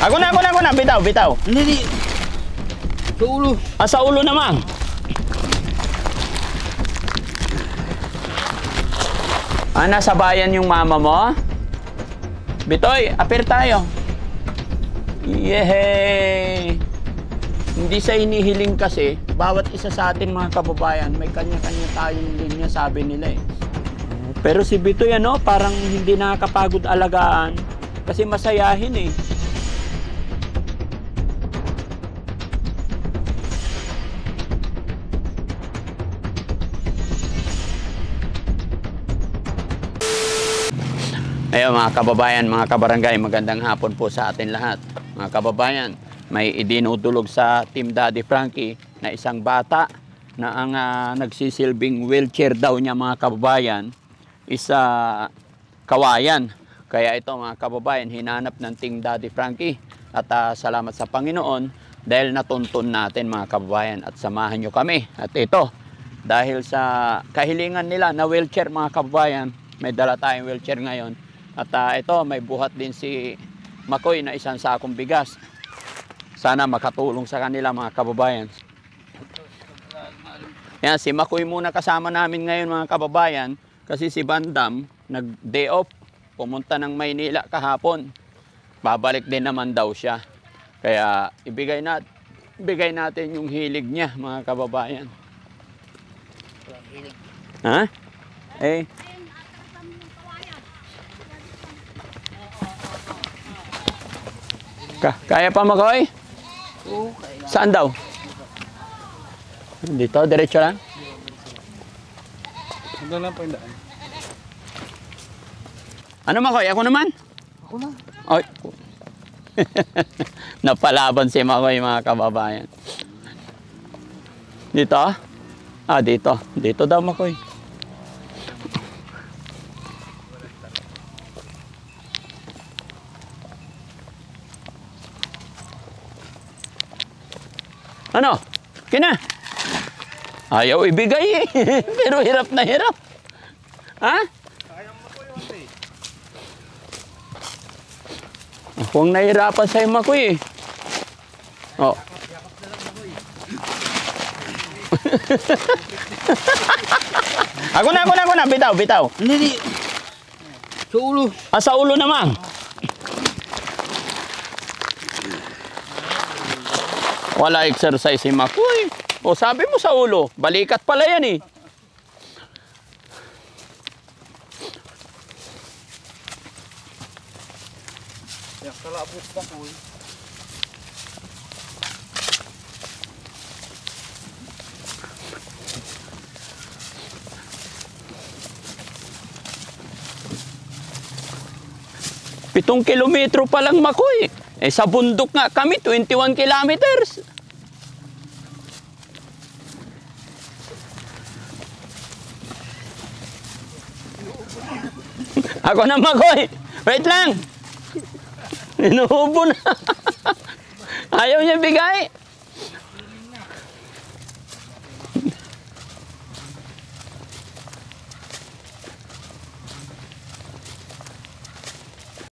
Ako na. Bitaw. Hindi. Sa ulo. Ah, sa ulo naman. Ah, nasa bayan yung mama mo? Bitoy, apir tayo. Yehey! Hindi sa inihiling kasi, bawat isa sa atin mga kababayan, may kanya-kanya tayong linya, sabi nila eh. Pero si Bitoy ano, parang hindi nakakapagod alagaan kasi masayahin eh. Ayun mga kababayan, mga kabarangay, magandang hapon po sa atin lahat. Mga kababayan, may idinudulog sa Team Daddy Frankie na isang bata na ang nagsisilbing wheelchair daw niya mga kababayan is kawayan. Kaya ito mga kababayan, hinanap ng Team Daddy Frankie at salamat sa Panginoon dahil natuntun natin mga kababayan at samahan nyo kami. At ito, dahil sa kahilingan nila na wheelchair mga kababayan, may dala tayong wheelchair ngayon. At ito, may buhat din si Makoy na isang sakong bigas. Sana makatulong sa kanila mga kababayan. Yan, si Makoy muna kasama namin ngayon mga kababayan. Kasi si Bandam, nag-day off, pumunta ng Maynila kahapon. Babalik din naman daw siya. Kaya ibigay natin yung hilig niya mga kababayan. Ha? Eh? Kaya pa Makoy? Oo, kaya. Saan daw? Dito, diretso lang? Ito lang po yung daan. Ano Makoy? Ako naman? Ako na. Oy. Napalaban si Makoy mga kababayan. Dito? Ah, dito. Dito daw Makoy. Ano? Kina? Ayaw ibigay eh. Pero hirap na hirap. Ha? Kayang mo po yun eh. Akong nahirapan sa'yo Makoy eh. Oh. Ako na. Bitaw. Hindi. Sa ulo. Ah, sa ulo naman. Wala exercise si Makoy. O sabi mo sa ulo, balikat pala yan eh. Yung kalabot pa po eh. Pitong kilometro pa lang Makoy. Eh sa bundok nga kami, 21 kilometers. Ako na Makoy. Wait lang. Inuubo na. Ayaw niya bigay.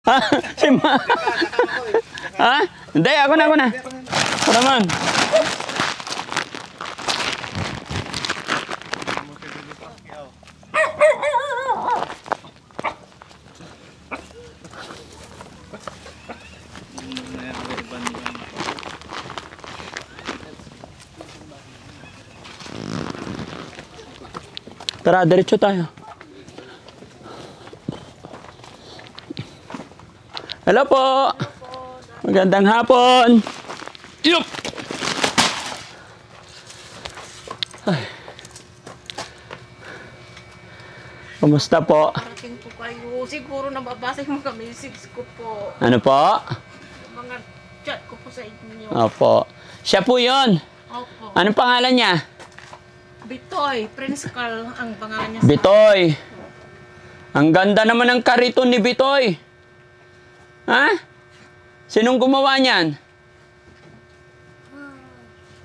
Ha? Si Ma... Ha? Hindi, ako na. Ako naman. Tara, diretso tayo. Hello po. Magandang hapon. Yup. Ay. Kumusta po? Parating po kayo. Siguro nababasa mo kami. Message ko po. Ano po? Mga chat ko po sa inyo. Opo. Siya po yun. Opo. Anong pangalan niya? Bitoy. Prince Carl ang pangalan niya. Bitoy. Ang ganda naman ng kariton ni Bitoy. Ha? Sinong gumawa niyan?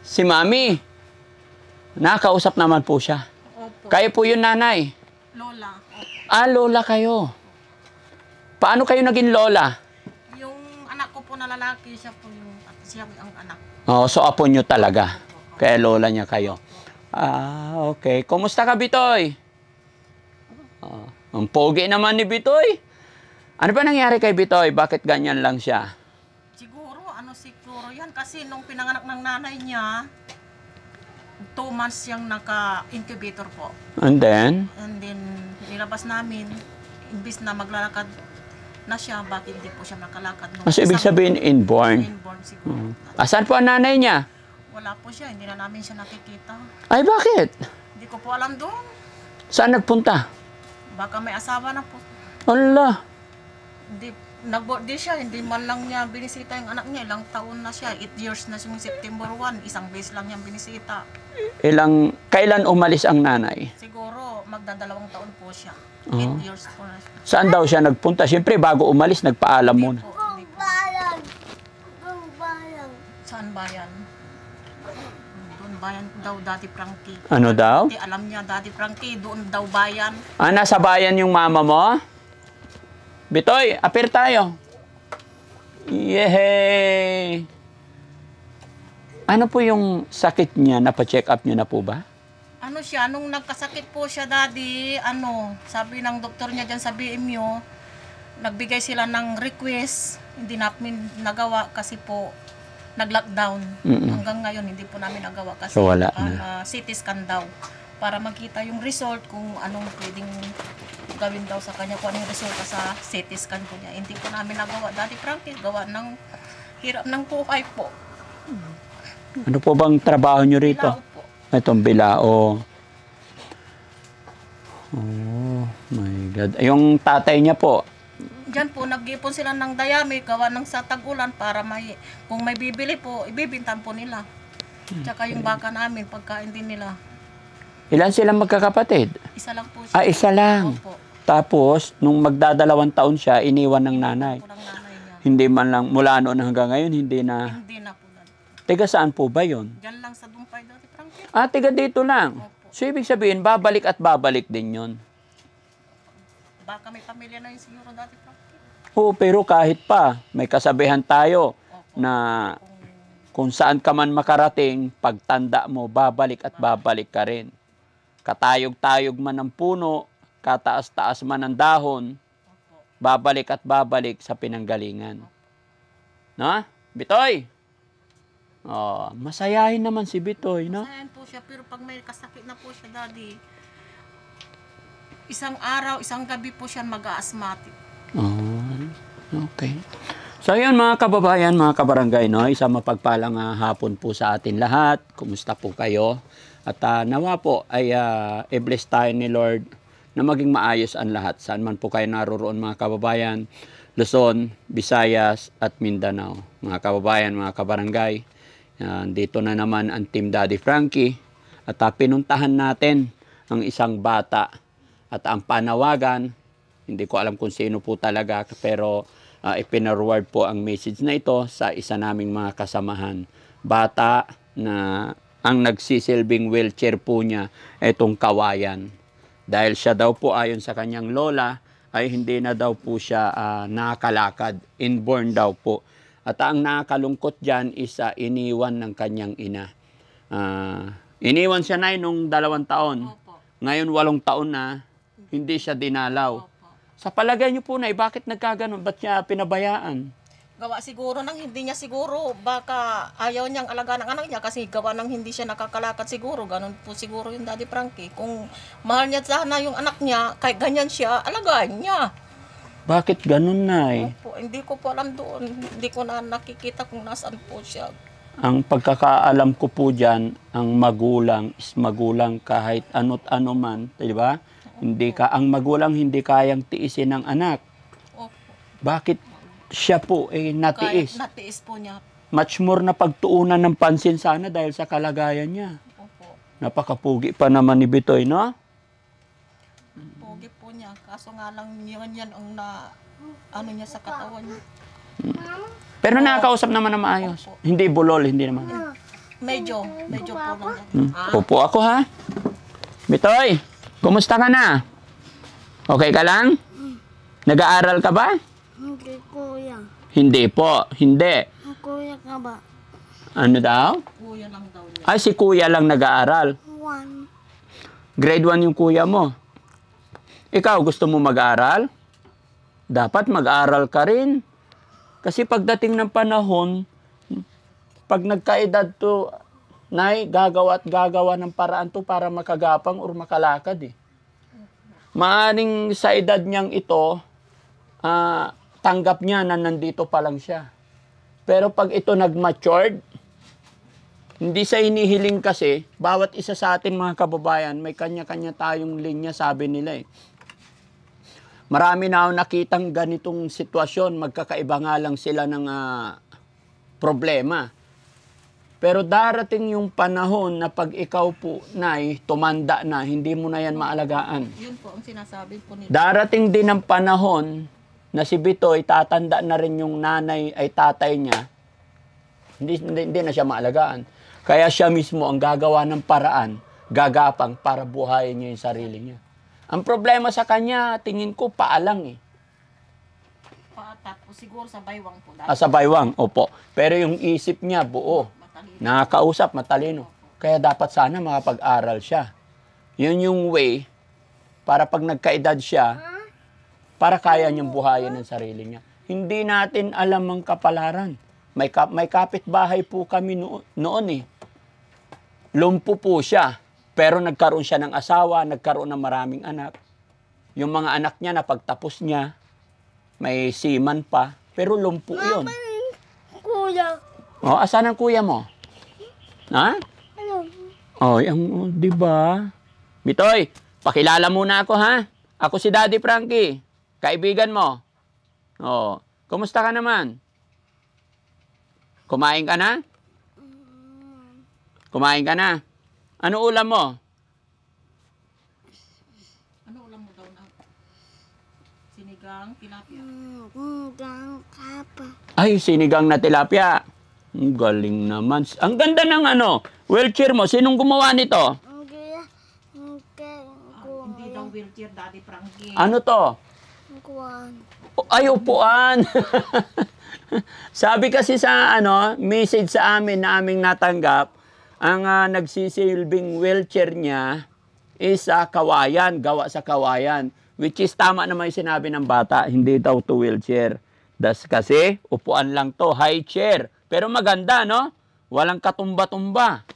Si Mami. Nakausap naman po siya. Opo. Kayo po yung nanay. Lola. Opo. Ah, lola kayo. Paano kayo naging lola? Yung anak ko po na lalaki, siya ang anak. Oh, so apo nyo talaga. Kaya lola niya kayo. Ah, okay. Kumusta ka, Bitoy? Ang pogi naman ni Bitoy. Ano ba nangyari kay Bitoy? Bakit ganyan lang siya? Siguro yan kasi nung pinanganak ng nanay niya, 2 months siyang naka-incubator po. And then? And then, nilabas namin, imbis na maglalakad na siya, bakit hindi po siya nakalakad? Kasi ibig sabihin inborn. Inborn siguro. Asan po ang nanay niya? Wala po siya, hindi na namin siya nakikita. Ay, bakit? Hindi ko po alam doon. Saan nagpunta? Baka may asawa na po. Allah. Nag-birthday siya, hindi man lang niya binisita yung anak niya. Ilang taon na siya, 8 years na siya September 1. Isang beses lang niya binisita. Kailan umalis ang nanay? Siguro, magdadalawang taon po siya. Oh. 8 years po na siya. Saan daw siya nagpunta? Siyempre, bago umalis, nagpaalam muna. Hindi po. Saan bayan? Doon bayan daw, Daddy Frankie. Ano daw? Hindi alam niya, Daddy Frankie, doon daw bayan. Ah, nasa bayan yung mama mo? Bitoy, apir tayo. Yehey! Ano po yung sakit niya? Napa-check up niyo na po ba? Ano siya, nung nagkasakit po siya, Daddy, sabi ng doktor niya dyan sa BMU, nagbigay sila ng request, hindi namin nagawa kasi po nag-lockdown. Hanggang ngayon, hindi po namin nagawa kasi So, wala na. CT scan daw. Para makita yung result kung anong pwedeng gawin daw sa kanya, kung anong resulta sa CT scan ko niya. Hindi po namin nagawa. Daddy Frankie, gawa ng hirap ng buhay po. Ano po bang trabaho niyo rito? Bilao po. Itong bilao. Oh my God. Yung tatay niya po, Diyan po, nag-ipon sila ng dayami, gawa ng sa tag-ulan para kung may bibili po, ibibintan po nila. Tsaka yung baka namin, pagkain din nila. ilan silang magkakapatid? Isa lang po siya. Ah, isa lang. Opo. Tapos, nung magdadalawang taon siya, iniwan ng nanay. Po ng nanay niya. Hindi man lang, mula noon hanggang ngayon, hindi na. Hindi na po. Tiga saan po ba yun? Diyan lang sa Dumpay, Daddy Frankie. Ah, tiga dito lang. Opo. So, ibig sabihin, babalik at babalik din yun. Baka may pamilya na yung siguro, Daddy Frankie. Oo, pero kahit pa, may kasabihan tayo Opo. na kung saan ka man makarating, pagtanda mo, babalik at babalik ka rin. Katayog-tayog man ng puno, kataas-taas man ng dahon, Opo. babalik at babalik sa pinanggalingan. No? Bitoy! Oh, masayahin naman si Bitoy, no? Masayan po siya, pero pag may kasakit na po siya, Daddy, isang araw, isang gabi po siya mag-asthmatic. Oh, okay. So yun mga kababayan, mga kabarangay, no? Isang mapagpalang hapon po sa atin lahat. Kumusta po kayo? At nawa po ay i-bless tayo ni Lord na maging maayos ang lahat. Saan man po kayo naroroon mga kababayan, Luzon, Visayas at Mindanao. Mga kababayan, mga kabarangay, dito na naman ang Team Daddy Frankie. At pinuntahan natin ang isang bata. At ang panawagan, hindi ko alam kung sino po talaga, pero ipinarward po ang message na ito sa isa naming mga kasamahan. Bata na ang nagsisilbing wheelchair po niya, itong kawayan. Dahil siya daw po ayon sa kanyang lola, ay hindi na daw po siya nakakalakad. Inborn daw po. At ang nakakalungkot dyan is iniwan ng kanyang ina. Iniwan siya na nung 2 taon. Opo. Ngayon 8 taon na, hindi siya dinalaw. Opo. Sa palagay niyo po, Nay, bakit nagkaganon? Ba't niya pinabayaan? Gawa siguro ng hindi niya siguro, baka ayaw niyang alagaan ng anak niya kasi gawa ng hindi siya nakakalakad siguro. Ganon po siguro yung Daddy Frankie. Kung mahal niya sana yung anak niya, kahit ganyan siya, alagaan niya. Bakit ganun, Nay? Opo, hindi ko po alam doon. Hindi ko na nakikita kung nasaan po siya. Ang pagkakaalam ko po dyan, ang magulang is magulang kahit ano't ano man, di ba? Ang magulang hindi kayang tiisin ng anak. Opo. Bakit siya po natiis? Kahit natiis po niya. Much more na pagtuunan ng pansin sana dahil sa kalagayan niya. Opo. Napakapugi pa naman ni Bitoy, no? Pogi po niya. Kaso nga lang yan ang ano niya sa katawan niya. Pero nakakausap naman na maayos. Opo. Hindi bulol, hindi naman. Medyo po lang. Upo ako, ha? Bitoy, kumusta ka na? Okay ka lang? Nag-aaral ka ba? Hindi, kuya. Hindi po, hindi. Kuya ka ba? Ano daw? Kuya lang daw niya. Ay, si kuya lang nag-aaral. 1. Grade 1 yung kuya mo. Ikaw, gusto mo mag-aral? Dapat mag-aral ka rin. Kasi pagdating ng panahon, pag nagkaedad to, nay, gagawa at gagawa ng paraan to para makagapang or makalakad eh. Maaring sa edad niyang ito, tanggap niya na nandito pa lang siya. Pero pag ito nag-matured, hindi sa inihiling kasi, bawat isa sa atin mga kababayan, may kanya-kanya tayong linya, sabi nila eh. Marami na ako nakitang ganitong sitwasyon, magkakaiba nga lang sila ng problema. Pero darating yung panahon na pag ikaw po, nay, tumanda na, hindi mo na yan maalagaan. Yun po ang sinasabi po nila. Darating din ang panahon na si Bitoy, tatanda na rin yung nanay ay tatay niya, hindi na siya maalagaan. Kaya siya mismo ang gagawa ng paraan, gagapang para buhayin niya yung sarili niya. Ang problema sa kanya, tingin ko, paalang eh. Tapos siguro sa baywang po. Sa baywang, opo. Pero yung isip niya, buo. Nakakausap, matalino. Kaya dapat sana makapag-aral siya. Yun yung way para pag nagkaedad siya, para kaya niyang buhayin ang sarili niya. Hindi natin alam ang kapalaran. May kapitbahay po kami noon eh. Lumpo po siya. Pero nagkaroon siya ng asawa, nagkaroon ng maraming anak. Yung mga anak niya, napagtapos niya, may seaman pa, pero lumpo yun. Kuya. O, asan ang kuya mo? Ha? Ano? Oh, di ba? Bitoy, pakilala muna ako ha. Ako si Daddy Frankie, kaibigan mo. Oh, kumusta ka naman? Kumain ka na? Kumain ka na? Ano ulam mo? Ano ulam mo daw na? Sinigang, tilapia. Gang kapa. Ay, sinigang na tilapia. Ang galing naman. Ang ganda ng wheelchair mo. Sinong gumawa nito? Hindi daw wheelchair, Daddy Frankie. Ano to? Ay, upuan. Sabi kasi sa message sa amin na aming natanggap, ang nagsisilbing wheelchair niya is kawayan, gawa sa kawayan. Which is tama naman yung sinabi ng bata, hindi daw to wheelchair. Das kasi, upuan lang to, high chair. Pero maganda, no? Walang katumba-tumba.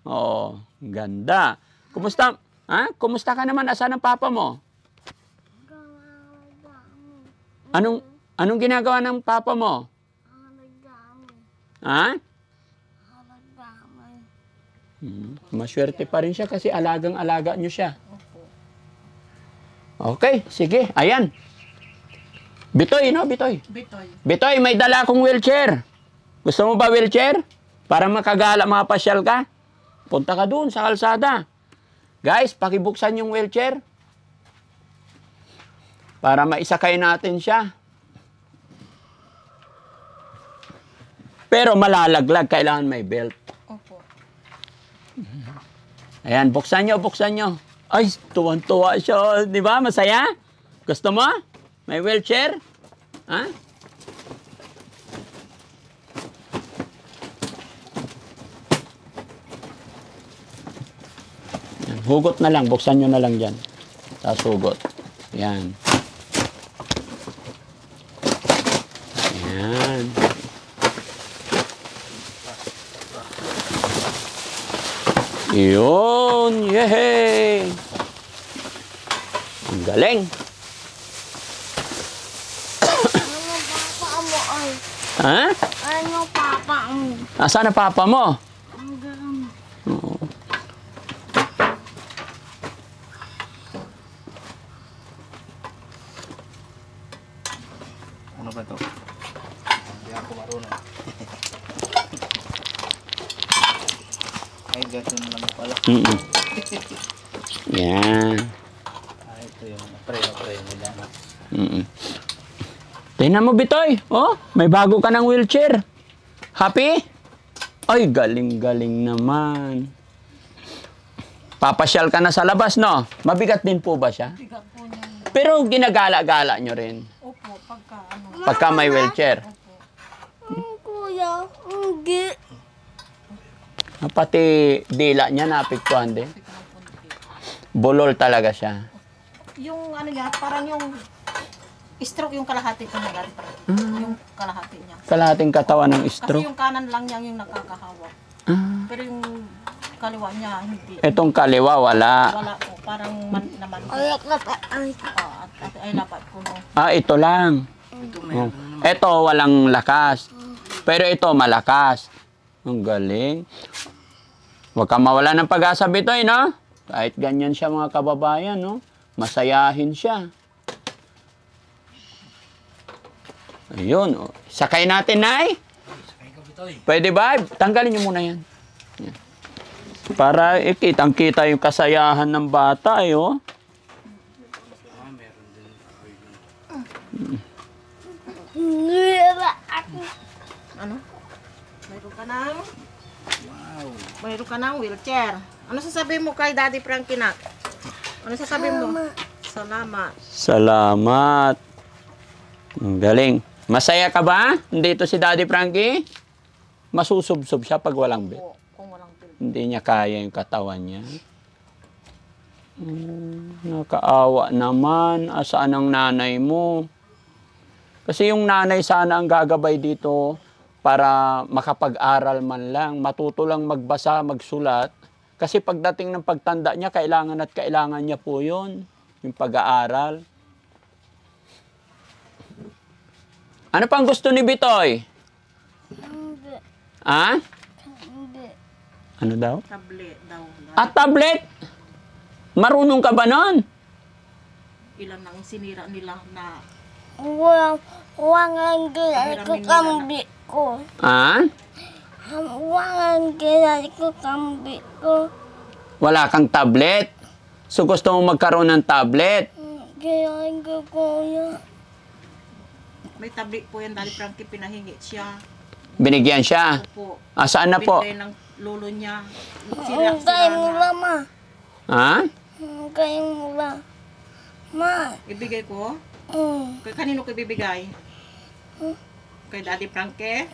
Oo, ganda. Kumusta? Ha? Kumusta ka naman? Asan ang papa mo? Anong ginagawa ng papa mo? Ha? Maswerte pa rin siya kasi alagang-alaga nyo siya. Okay, sige. Ayan. Bitoy, no? Bitoy. Bitoy. Bitoy, may dala akong wheelchair. Gusto mo ba wheelchair? Para makagala, mapasyal ka? Punta ka dun sa kalsada. Guys, pakibuksan yung wheelchair. Para maisakay natin siya. Pero malalaglag, kailangan may belt. Opo. Ayan, buksan nyo, buksan nyo. Ay, tuwan-tuwa siya. Di ba? Masaya? Gusto mo? May wheelchair? Ha? Yan, hugot na lang. Buksan nyo na lang dyan. Tapos hugot. Yan. Yan. Yun! Yehey! Ang galing! Ano papa mo ay? Ha? Ano papa mo? Nasaan ang papa mo? Oo. Ano ba ito? Hindi ako marunong. Ay, gato na lang pala. Yan. Ito yung pray nila. Tingnan mo, Bitoy. Oh, may bago ka ng wheelchair. Happy? Ay, galing-galing naman. Papasyal ka na sa labas, no? Mabigat din po ba siya? Bigat po niya. Pero ginagala-gala nyo rin. Opo. Opo, pagka ano. Pagka may wheelchair. Kuya, hindi. Pati dila niya naapektuhan din. Bulol talaga siya. Yung ano niya, parang yung stroke yung kalahati ko niya. Yung kalahati niya. Kalahating katawan ng Kasi stroke. yung kanan lang niya yung nakakahawak. Ah. Pero yung kaliwa niya, hindi. Itong kaliwa, wala. Wala po, parang naman. Ayak na pa. Ay, Ay, dapat ko no. Ah, ito lang. Oh. Ito, walang lakas. Pero ito, malakas. Ang galing. Huwag kang mawala ng pag-asa, Bitoy, no? Kahit ganyan siya, mga kababayan, no? Masayahin siya. Ayun. Oh. Sakay natin, Nay. Pwede ba? Tanggalin niyo muna yan. Yan. Para kitang-kita yung kasayahan ng bata, eh, oh. Ano? Mayroon ka ng wheelchair. Ano sasabihin mo kay Daddy Frankie na? Ano sasabihin mo? Salamat. Salamat. Ang galing. Masaya ka ba? Dito si Daddy Frankie? Masusubsob siya pag walang bed. Po, kung walang bill. Hindi niya kaya yung katawan niya. Nakaawa naman. Asaan ang nanay mo? Kasi yung nanay sana ang gagabay dito para makapag-aral man lang. Matuto lang magbasa, magsulat. Kasi pagdating ng pagtanda niya, kailangan at kailangan niya po yun. Yung pag-aaral. Ano pang gusto ni Bitoy? hindi. Ha? Hindi. Ano daw? Tablet daw. At tablet? Marunong ka ba nun? Ilan ang sinira nila na Walang gilay ko kambi ko. Ha? Walang gilay ko kambi ko. Wala kang tablet? So gusto mo magkaroon ng tablet? Gilay ko kuya. may tablet po yan, Daddy Frankie, pinahingi siya. Binigyan siya? Opo. Saan na po? Binigay ng lolo niya. Hintay mo Sira-sira lang, ma. Ha? Hintay mo lang. Ma. Ibigay ko? Kay kanino ko ibibigay? Kay Daddy Frankie?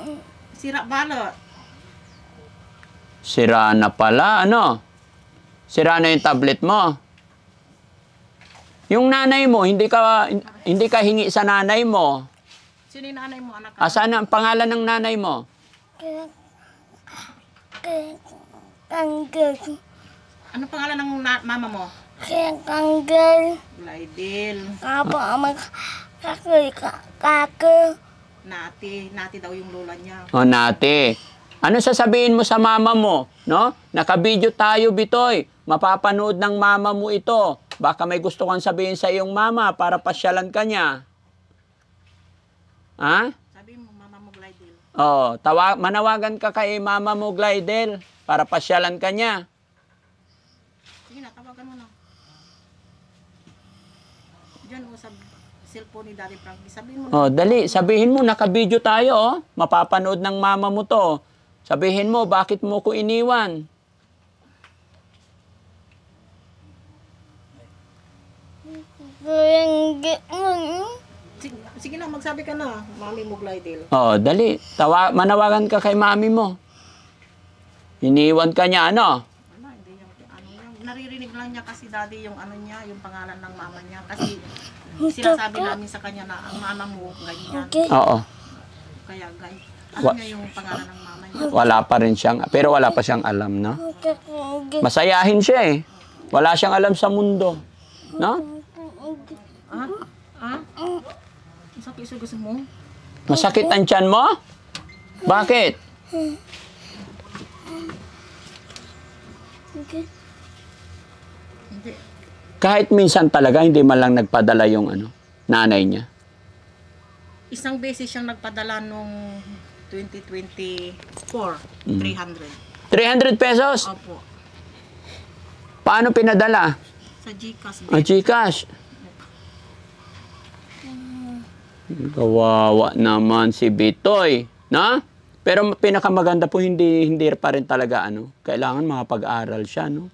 Sira balot. Sira na pala, ano? Sira na yung tablet mo. Yung nanay mo, hindi ka hingi sa nanay mo. Sino yung nanay mo, anak? Saan ang pangalan ng nanay mo? Kanggel. Ano pangalan ng mama mo? Kanggel. Laidil. Apa kakil. Nati daw yung lola niya. O, Nati. Ano sasabihin mo sa mama mo? No? Nakabidyo tayo, Bitoy. Mapapanood ng mama mo ito. Baka may gusto kang sabihin sa iyong mama para pasyalan ka niya. Ha? Sabi mo, mama mo, Laidil. Oh, manawagan ka kay mama mo, Glidel, para pasyalan ka niya. Sige na, tawagan mo na. Diyan o sa cellphone ni Daddy Frankie. Sabihin mo na. Oh, dali, sabihin mo, nakabidyo tayo, oh. Mapapanood ng mama mo to. Sabihin mo, bakit mo ko iniwan? Sige na, magsabi ka na. Mami mo, Laidil. Oh, dali, manawagan ka kay mami mo. Iniwan ka niya, ano? Ano, hindi yung, ano yan. Naririnig lang niya kasi daddy yung ano niya, yung pangalan ng mama niya. Kasi sinasabi namin sa kanya na ang mama mo, ganyan. Oo. Kaya ganyan. Alam niya yung pangalan ng mama niya. Wala pa rin siyang, pero wala pa siyang alam, no? Masayahin siya eh. Wala siyang alam sa mundo. No? Ha? Ha? Ang sakit sa gusto mo? Masakit ang tiyan mo? Bakit? Hindi. Kahit minsan talaga, hindi man lang nagpadala yung ano, nanay niya. Isang beses siyang nagpadala nung 2024, 300. 300 pesos? Opo. Paano pinadala? Sa GCash. Gcash. Kawawa naman si Bitoy, no? Pero pinakamaganda po, hindi pa rin talaga, ano, kailangan makapag-aral siya, no?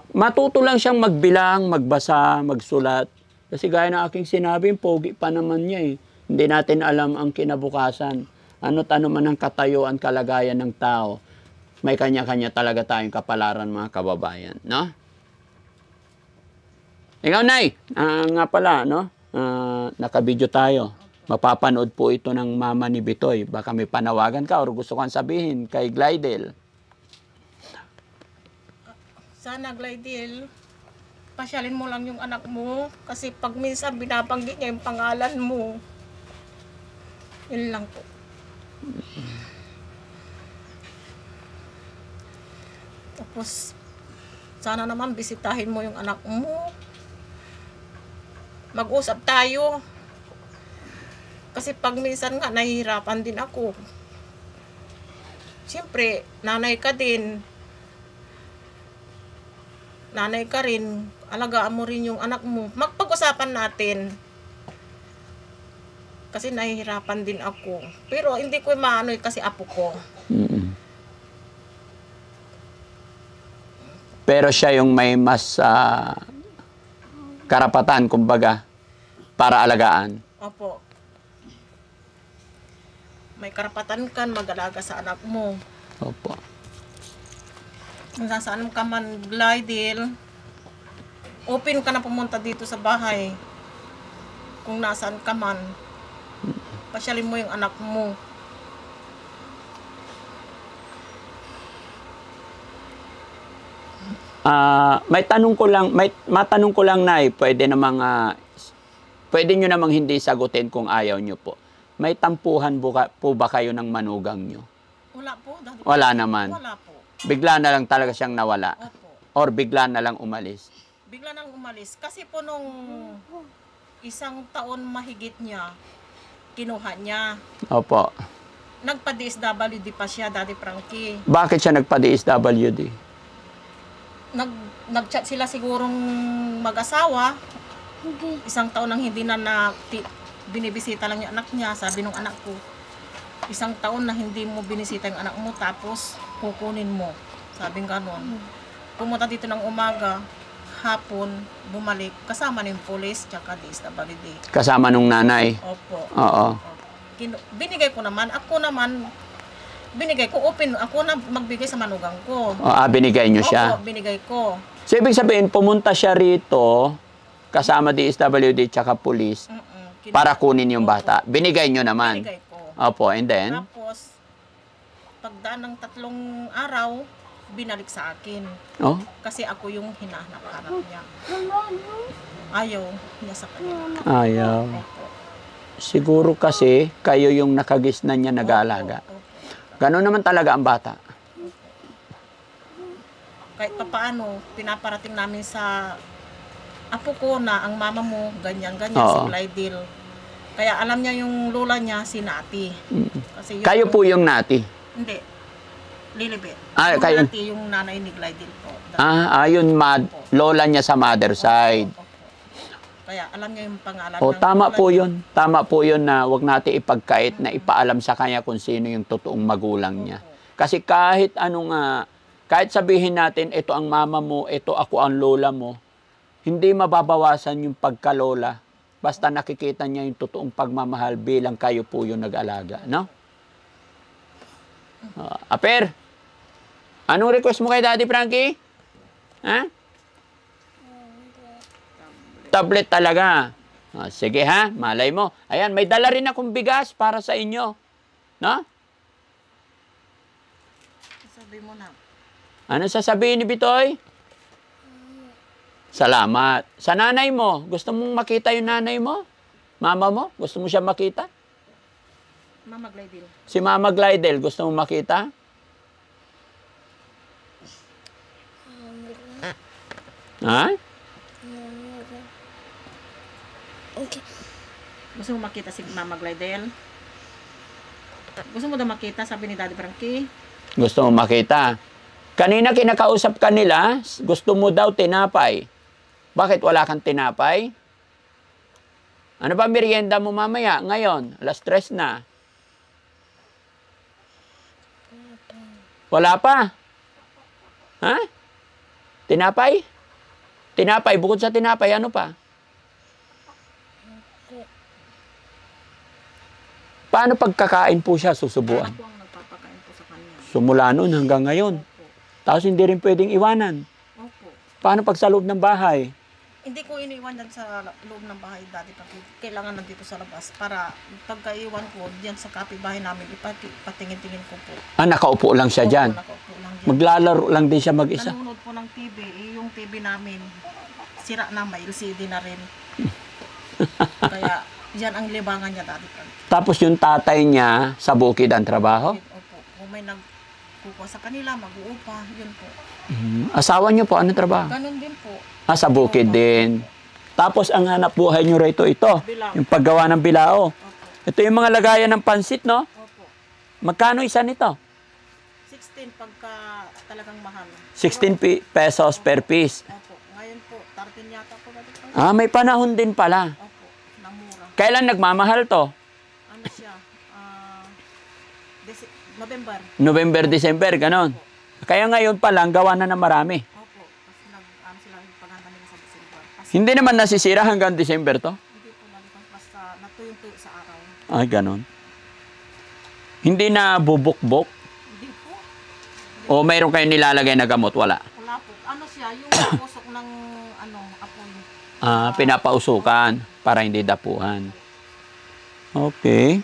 Matuto lang siyang magbilang, magbasa, magsulat. Kasi gaya ng aking sinabi, pogi pa naman niya eh. Hindi natin alam ang kinabukasan. Ano't ano man ang katayuan, kalagayan ng tao. May kanya-kanya talaga tayong kapalaran, mga kababayan. No? Ikaw, Nay, nga pala, no? Nakabidyo tayo. Mapapanood po ito ng mama ni Bitoy. Baka may panawagan ka o gusto kang sabihin kay Glidel. Sana, Glidel, pasyalin mo lang yung anak mo. Kasi pag minsan binabanggit niya yung pangalan mo. Yun lang po. Tapos, sana naman bisitahin mo yung anak mo. Mag-usap tayo. Kasi pag minsan nga, nahihirapan din ako. Siyempre, nanay ka din. Nanay ka rin. Alagaan mo rin yung anak mo. Magpag-usapan natin. Kasi nahihirapan din ako. Pero hindi ko maano kasi apo ko. Mm. Pero siya yung may mas karapatan, kumbaga, para alagaan. Opo. May karapatan kan mag-alaga sa anak mo. Opo. Kung saan ka man, Glidel, open ka na pumunta dito sa bahay. Kung nasaan ka man, pasyalin mo yung anak mo. Matanong ko lang, Nay, pwede nyo namang hindi sagutin kung ayaw nyo po. May tampuhan po ba kayo ng manugang nyo? Wala po. Daddy. Wala naman. Wala po. Bigla na lang talaga siyang nawala. Opo. Or bigla na lang umalis. Bigla nang umalis. Kasi po nung isang taon mahigit niya, kinuha niya. Opo. Nagpa-DSWD pa siya, Daddy Frankie. Bakit siya nagpa-DSWD? Nag-chat sila sigurong mag-asawa. Okay. Isang taon nang hindi na binibisita lang yung anak niya. Sabi nung anak ko, isang taon na hindi mo binisita yung anak mo, tapos kukunin mo. Sabi ganon. Pumunta dito ng umaga, hapon, bumalik, kasama ng police, tsaka DSWD. Kasama nung nanay? Opo. Oo. Binigay ko naman, binigay ko, open, ako na magbigay sa manugang ko. Binigay nyo siya? Opo, binigay ko. So, ibig sabihin, pumunta siya rito, kasama DSWD tsaka police, para kunin yung bata. Binigay nyo naman? Binigay ko. Opo, and then? Tapos, pagdaan ng 3 araw, binalik sa akin. Oh? Kasi ako yung hinahanap-hanap niya. Ayaw niya sa kanya. Ayaw. Opo. Siguro kasi, kayo yung nakagisnan niya nag-aalaga. Opo. Ganon naman talaga ang bata. Kahit papaano, pinaparating namin sa apo ko na ang mama mo, ganyan-ganyan, si Oo. Glidel. Kaya alam niya yung lola niya, si Nati. Kasi Kayo po yung nati. Hindi. Lilibet. Ah, Yung kayo- Nati, yung nanay ni Glidel po. Ayun, lola niya sa mother side. Opo. Kaya alam niya yung pangalan. O, ng tama lola po niya. yun. Tama po yun na wag natin ipagkait na ipaalam sa kanya kung sino yung totoong magulang niya. Kasi kahit kahit sabihin natin, ito ang mama mo, ito ako ang lola mo, hindi mababawasan yung pagkalola. Basta nakikita niya yung totoong pagmamahal bilang kayo po yung nag-alaga. No? Aper, anong request mo kay Daddy Frankie? Ha? Tablet talaga. Sige ha, malay mo. Ayan, may dala rin akong bigas para sa inyo. No? Sabi mo na. Ano sasabihin ni Bitoy? Salamat. Sa nanay mo, gusto mong makita yung nanay mo? Mama mo, gusto mo siya makita? Mama Glidel. Si Mama Glidel, gusto mong makita? Ha? Okay. Gusto mo makita si Mama Glidel? Gusto mo daw makita, sabi ni Daddy Frankie? Gusto mong makita? Kanina kinakausap ka nila, gusto mo daw tinapay. Bakit wala kang tinapay? Ano ba merienda mo mamaya? Ngayon, alas 3 na. Wala pa? Ha? Tinapay? Tinapay, bukod sa tinapay, ano pa? Paano pagkakain po siya susubuan? Ako ang nagpapakain po sa kanya. Sumula noon hanggang ngayon. Opo. Tapos hindi rin pwedeng iwanan. Opo. Paano pag sa loob ng bahay? Hindi ko iniwan dyan sa loob ng bahay dati. Kailangan nandito sa labas para pagkaiwan ko diyan sa kapitbahay namin, ipatingin-tingin ko po. Nakaupo lang siya dyan. Opo, nakaupo lang dyan. Maglalaro lang din siya mag-isa. Nanonood po ng TV. Yung TV namin, sira na, may LCD na rin. Kaya, yan ang libangan niya dati. Tapos yung tatay niya sa bukid ang trabaho? Opo. Kung may nagkukuha sa kanila, mag-uupa. Yun po. Asawa niyo po, ano trabaho? Ganun din po. Sa bukid din. Tapos ang hanap buhay niyo rito ito, Bilao. yung paggawa ng bilao. Opo. Ito yung mga lagayan ng pansit, no? Opo. Magkano isa nito? 16 pagka talagang mahal. 16 pesos per piece. Opo. Ngayon po, 13 yata po dati. May panahon din pala. Opo. Namura. Kailan nagmamahal to? Ano siya? November. November, December, ganon. Kaya ngayon pa lang, gawa na ng marami. Opo. Kasi sila yung paghanda nila sa December. Kasi Hindi naman nasisira hanggang December to? hindi po nalipas basta natuyong-tuyo sa araw. Ay, ganon. Hindi na bubukbok? Hindi po. O mayroon kayong nilalagay na gamot? Wala. Wala po. Ano siya? Yung pusok ng apoy. Pinapausukan para hindi dapuhan. Okay.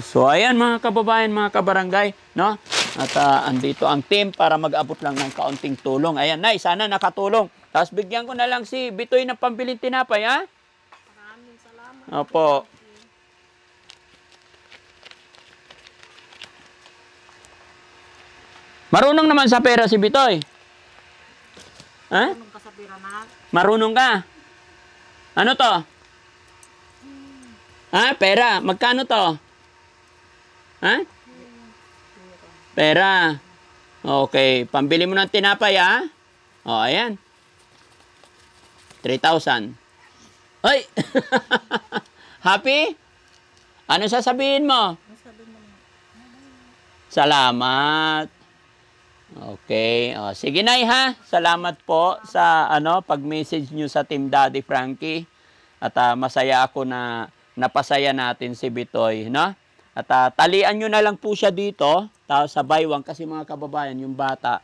So, ayan mga kababayan, mga kabarangay, no? At andito ang team para mag-abot lang ng kaunting tulong. Ayan, Nay, sana nakatulong. Tapos bigyan ko na lang si Bitoy ng pambiling tinapay, ha? Maraming salamat. Opo. Marunong naman sa pera si Bitoy. Ha? Anong kasabira na? Marunong ka? Ano to? Pera. Magkano to? Ha? Pera. Okay. Pambili mo ng tinapay, ha? O, ayan. 3,000. Ay! Happy? Ano sasabihin mo? Salamat. Okay. Sige, Nay, ha? Salamat po sa pag-message nyo sa Team Daddy Frankie. At masaya ako na napasaya natin si Bitoy, no? At talian nyo na lang po siya dito, sa baywang, kasi mga kababayan, yung bata,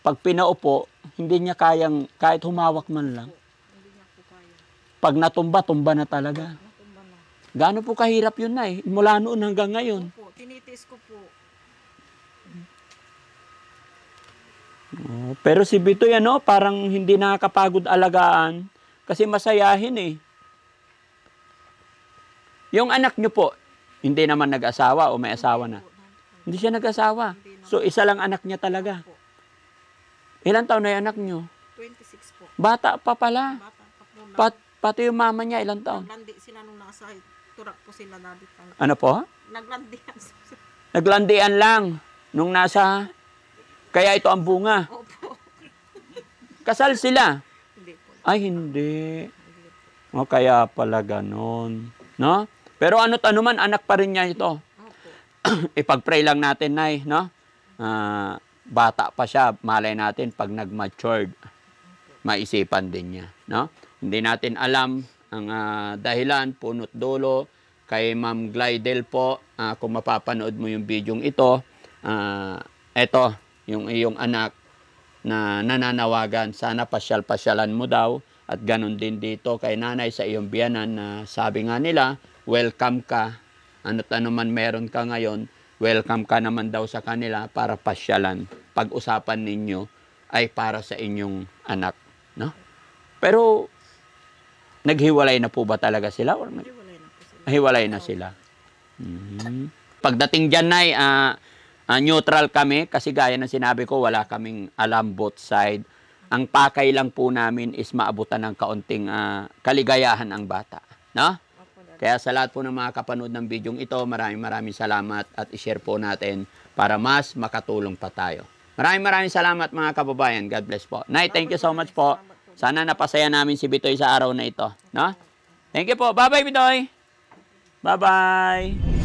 pag pinaupo, hindi niya kayang, kahit humawak man lang. Pag natumba, tumba na talaga. Gaano po kahirap yun, Nay? Mula noon hanggang ngayon. Opo, tinitiis ko po. Pero si Bitoy, parang hindi nakakapagod alagaan kasi masayahin eh. Yung anak nyo po, hindi naman nag-asawa o may asawa na? Hindi siya nag-asawa. So, isa lang anak niya talaga. Ilan taon na yung anak nyo? 26 po. Bata pa pala. Bata pa po. Pati yung mama niya, ilan taon? Naglandi sila nung nasa turak po sila dati. Ano po? Naglandian. Naglandian lang nung nasa... Kaya ito ang bunga. Opo. Kasal sila? Hindi po. Ay, hindi. O, kaya pala ganon. No? Pero ano't ano man, anak pa rin niya ito. Opo. Ipag-pray lang natin, Nay, no? Bata pa siya, malay natin pag nag-matured, maisipan din niya, no? Hindi natin alam ang dahilan, punot dulo, kay Ma'am Glidel po, kung mapapanood mo yung bidyong ito, eto, yung iyong anak na nananawagan, sana pasyal-pasyalan mo daw, at ganun din dito kay nanay sa iyong biyanan na sabi nga nila, welcome ka, ano't ano man meron ka ngayon, welcome ka naman daw sa kanila para pasyalan. Pag-usapan ninyo ay para sa inyong anak, no? Pero naghiwalay na po ba talaga sila? Or Hiwalay na po sila. hiwalay na sila. Pagdating dyan, Nay, neutral kami kasi gaya ng sinabi ko, wala kaming alam both side. Ang pakay lang po namin is maabutan ng kaunting kaligayahan ang bata, no? Kaya sa lahat po ng mga kapanood ng bidyong ito, maraming salamat at i-share po natin para mas makatulong pa tayo. Maraming salamat mga kababayan. God bless po. Nay, thank you so much po. Sana napasaya namin si Bitoy sa araw na ito, no? Thank you po. Bye-bye, Bitoy. Bye-bye.